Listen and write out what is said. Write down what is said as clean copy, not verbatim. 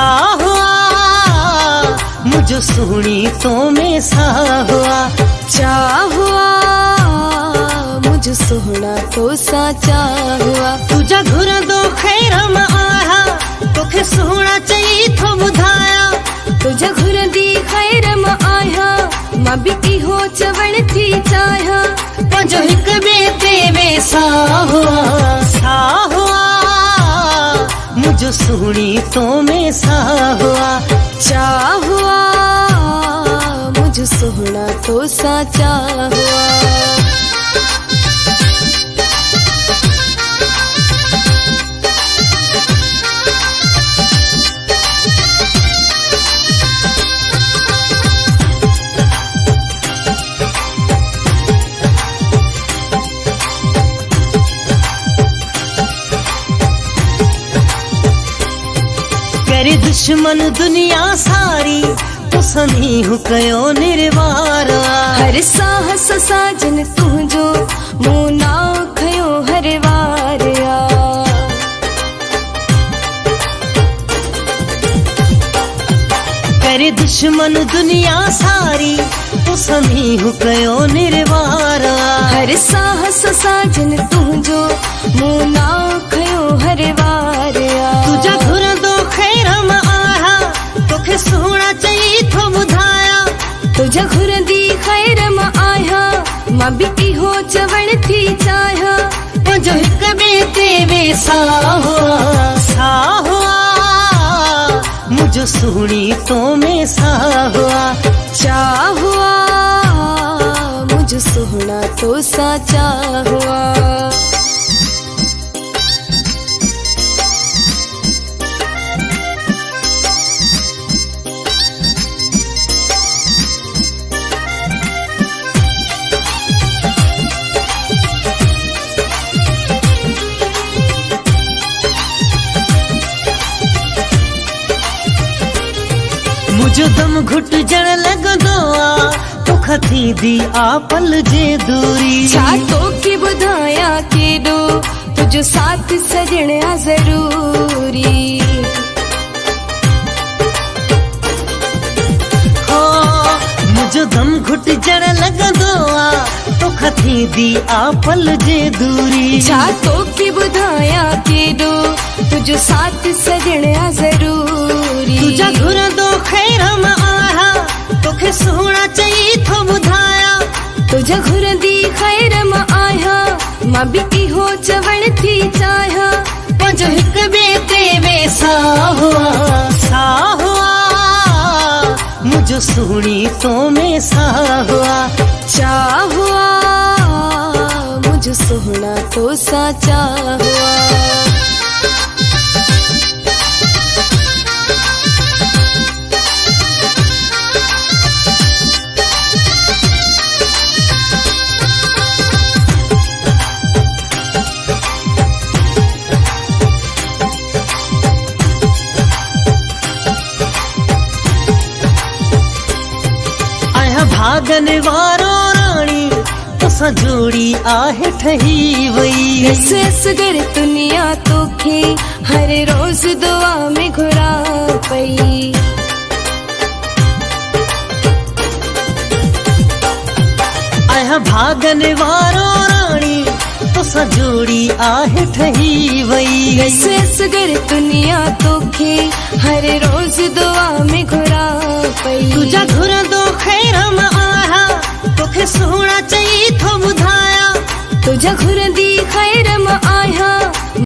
सा हुआ मुझे सुनी तो में सा हुआ चा हुआ मुझ सोहना तो साचा हुआ तुझा घुर दो खैर में आया तोखे सोहना चाहिए तो बुधाया तुझा घुर दी खैर में आया मां भी हो चवण थी चाहा पंजो हिक बेते में सा हुआ मुझे सुनी तो में सा हुआ चा हुआ मुझ सोहना तो साचा हुआ तेरे दुश्मन दुनिया सारी तो सनी हूँ कयो निर्वारा हर साहस साजन तुझो मुना खयो हर वारिया तेरे दुश्मन दुनिया सारी तो सनी हूँ कयो निर्वारा हर साहस साजन तुझो मुना खयो हर वारिया तुझा घुर दो खैर में आया तोखे सोहना चाहिए तो बुधाया तुझा घुर दी खैर में आया मां भी हो चवण थी चाहा पंजो हिक बेते में सा हुआ मुझे सुनी तो में सा हुआ चा हुआ मुझ सोहना तो साचा हुआ मुझो दम घुट जण लगदो आ तो खथी दी आ पल जे दूरी छा तो की बुधाया के दो तुझो साथ सजणा जरूरी हो मुझो दम घुट जण लगदो आ तो खथी दी आ पल जे दूरी छा तो की बुधाया के दो तुझो साथ सजणा जरूरी तुझा घुर दो खैर में आया तोखे सोहना चाहिए तो बुधाया तुझा घुर दी खैर में आया मां भी हो चवण थी चाहा पंजो हिक बेते में सा हुआ मुझे सुनी तो में सा हुआ चा हुआ मुझ सोहना तो साचा हुआ भागन वारो रानी तुसा जोड़ी आहे ठही वई सगर दुनिया तोखे हर रोज दुआ में घुरा पई आया भागन वारो रानी तुसा जोड़ी आहे ठही वई सगर दुनिया तोखे हर रोज दुआ में घुरा पई तुझा घुर दो खैर में आया तोखे सोहना चाहिए तो बुधाया तुझा घुर दी